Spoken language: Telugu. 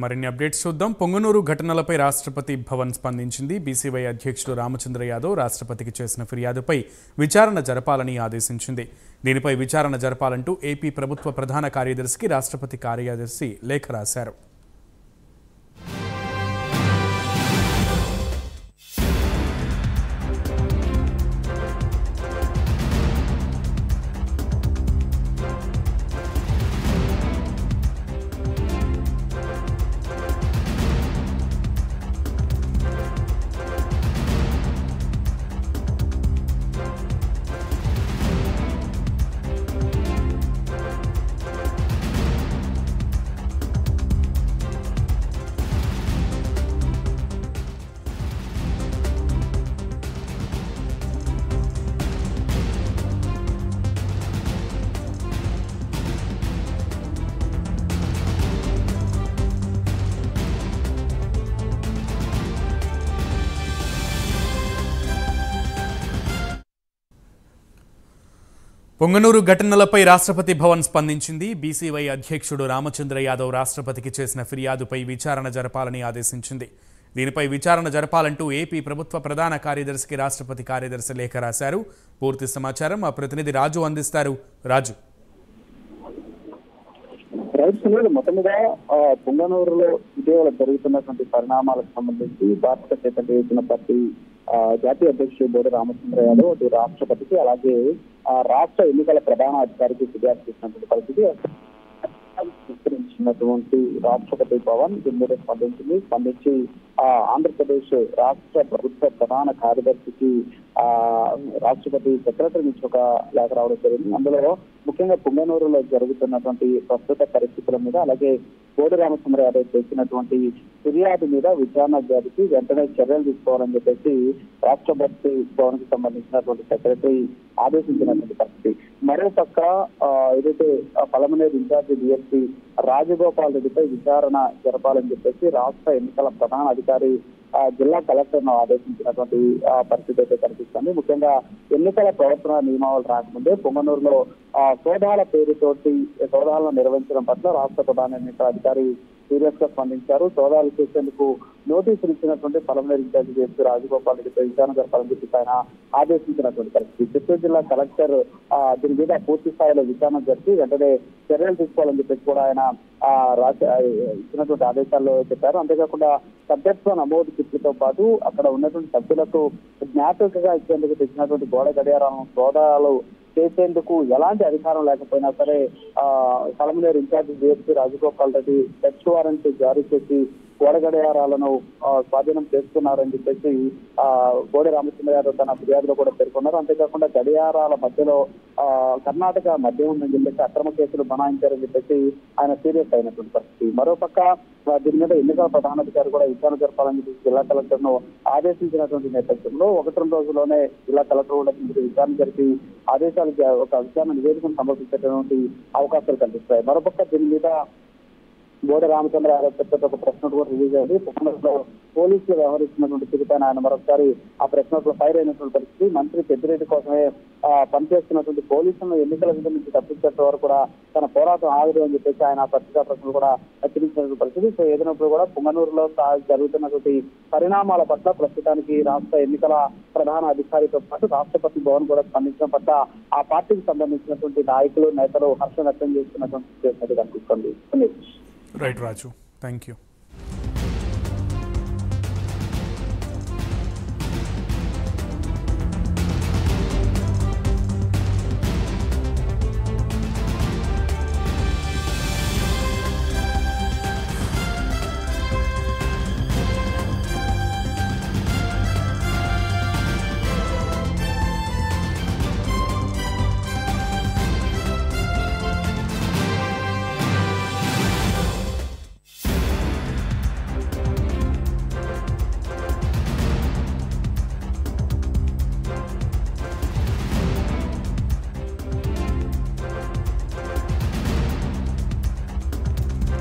మరిన్ని అప్డేట్స్ చూద్దాం. పొంగనూరు ఘటనలపై రాష్ట్రపతి భవన్ స్పందించింది. బీసీవై అధ్యక్షుడు రామచంద్ర యాదవ్ రాష్ట్రపతికి చేసిన ఫిర్యాదుపై విచారణ జరపాలని ఆదేశించింది. దీనిపై విచారణ జరపాలంటూ ఏపీ ప్రభుత్వ ప్రధాన కార్యదర్శికి రాష్ట్రపతి కార్యదర్శి లేఖ రాశారు. పొంగనూరు ఘటనలపై రాష్ట్రపతి భవన్ స్పందించింది. బీసీవై అధ్యక్షుడు రామచంద్ర యాదవ్ రాష్ట్రపతికి చేసిన ఫిర్యాదుపై విచారణ జరపాలని ఆదేశించింది. దీనిపై విచారణ జరపాలంటూ ఏపీ ప్రభుత్వ ప్రధాన కార్యదర్శికి రాష్ట్రపతి కార్యదర్శి లేఖ రాశారు. పూర్తి సమాచారం మా ప్రతినిధి రాజు అందిస్తారు. రాజు, మొత్తముగా పొంగనూరులో ఇటీవల జరుగుతున్నటువంటి పరిణామాలకు సంబంధించి భారత చైతన్య పార్టీ జాతీయ అధ్యక్షుడు బోడి రామచంద్ర యాదవ్ అటు రాష్ట్రపతికి అలాగే రాష్ట్ర ఎన్నికల ప్రధాన అధికారికి ఫిర్యాదు చేసినటువంటి పరిస్థితి విస్తరించినటువంటి రాష్ట్రపతి భవన్ దీని మీద స్పందించి ఆంధ్రప్రదేశ్ రాష్ట్ర ప్రభుత్వ ప్రధాన కార్యదర్శికి రాష్ట్రపతి సెక్రటరీ నుంచి ఒక లేఖ రావడం జరిగింది. అందులో ముఖ్యంగా పొంగనూరులో జరుగుతున్నటువంటి ప్రస్తుత పరిస్థితుల మీద అలాగే బోడి రామచంద్ర యాదవ్ చేసినటువంటి ఫిర్యాదు మీద విచారణ జరిపి వెంటనే చర్యలు తీసుకోవాలని చెప్పేసి రాష్ట్రపతి భవన్ కి సంబంధించినటువంటి సెక్రటరీ ఆదేశించినటువంటి పరిస్థితి. మరోపక్క ఏదైతే పలమనేరు ఇన్ఛార్జి డిఎస్పీ రాజగోపాల్ రెడ్డిపై విచారణ జరపాలని చెప్పేసి రాష్ట్ర ఎన్నికల ప్రధాన అధికారి జిల్లా కలెక్టర్ ను ఆదేశించినటువంటి పరిస్థితి అయితే కనిపిస్తుంది. ముఖ్యంగా ఎన్నికల ప్రవర్తన నియమావళి రాకముందే పొంగనూరులో సోదాల పేరుతోటి సోదాలను నిర్వహించడం పట్ల రాష్ట్ర ప్రధాన ఎన్నికల అధికారి సీరియస్ గా స్పందించారు. సోదాలు చేసేందుకు నోటీసులు ఇచ్చినటువంటి పలమనేరు ఇన్ఛార్జి డిఎస్పీ రాజగోపాల్ రెడ్డిపై విచారణ జరపాలని చెప్పి ఆయన ఆదేశించినటువంటి పరిస్థితి. చిత్తూరు జిల్లా కలెక్టర్ దీని మీద పూర్తి స్థాయిలో విచారణ జరిపి వెంటనే చర్యలు తీసుకోవాలని చెప్పేసి కూడా ఆయన ఇచ్చినటువంటి ఆదేశాల్లో చెప్పారు. అంతేకాకుండా సభ్యత్వ నమోదు కిట్లతో పాటు అక్కడ ఉన్నటువంటి సభ్యులకు జ్ఞాపికగా ఇచ్చేందుకు తెచ్చినటువంటి గోడ గడియారాలను సోదాలు చేసేందుకు ఎలాంటి అధికారం లేకపోయినా సరే Palamaner incharge DSP Rajagopal Reddy search warrant జారీ చేసి గోడ గడియారాలను స్వాధీనం చేసుకున్నారని చెప్పేసి బోడి రామచంద్ర యాదవ్ తన ఫిర్యాదులో కూడా పేర్కొన్నారు. అంతేకాకుండా గడియారాల మధ్యలో కర్ణాటక మధ్య ఉందని చెప్పేసి అక్రమ కేసులు బనాయించారని చెప్పేసి ఆయన సీరియస్ అయినటువంటి పరిస్థితి. మరోపక్క దీని మీద ఎన్నికల ప్రధానాధికారి కూడా విచారణ జరపాలని చెప్పి జిల్లా కలెక్టర్ ను ఆదేశించినటువంటి నేపథ్యంలో 1-2 రోజుల్లోనే జిల్లా కలెక్టర్ కూడా విచారణ జరిపి ఆదేశాలు ఒక విచారణ నివేదికను సమర్పించేటువంటి అవకాశాలు కనిపిస్తాయి. మరోపక్క దీని మీద బోడి రామచంద్ర యాదవ్ ఒక ప్రెస్ నోట్ కూడా రిలీజ్ అయింది. పొంగనూరులో పోలీసులు వ్యవహరిస్తున్నటువంటి తీరుపైన ఆయన మరొకసారి ఆ ప్రెస్ నోట్ లో ఫైర్ అయినటువంటి పరిస్థితి. మంత్రి పెద్దిరెడ్డి కోసమే పనిచేస్తున్నటువంటి పోలీసులను ఎన్నికల విధి నుంచి తప్పించేంత వరకు కూడా తన పోరాటం ఆగదు అని చెప్పేసి ఆయన పత్రికా ప్రశ్నలు కూడా హెచ్చరించినటువంటి పరిస్థితి. సో ఏదైనప్పుడు కూడా పొంగనూరులో జరుగుతున్నటువంటి పరిణామాల పట్ల ప్రస్తుతానికి రాష్ట్ర ఎన్నికల ప్రధాన అధికారితో పాటు రాష్ట్రపతి భవన్ కూడా స్పందించడం పట్ల ఆ పార్టీకి సంబంధించినటువంటి నాయకులు నేతలు హర్షం వ్యక్తం చేస్తున్నటువంటి కనిపిస్తుంది. Right Raju, thank you.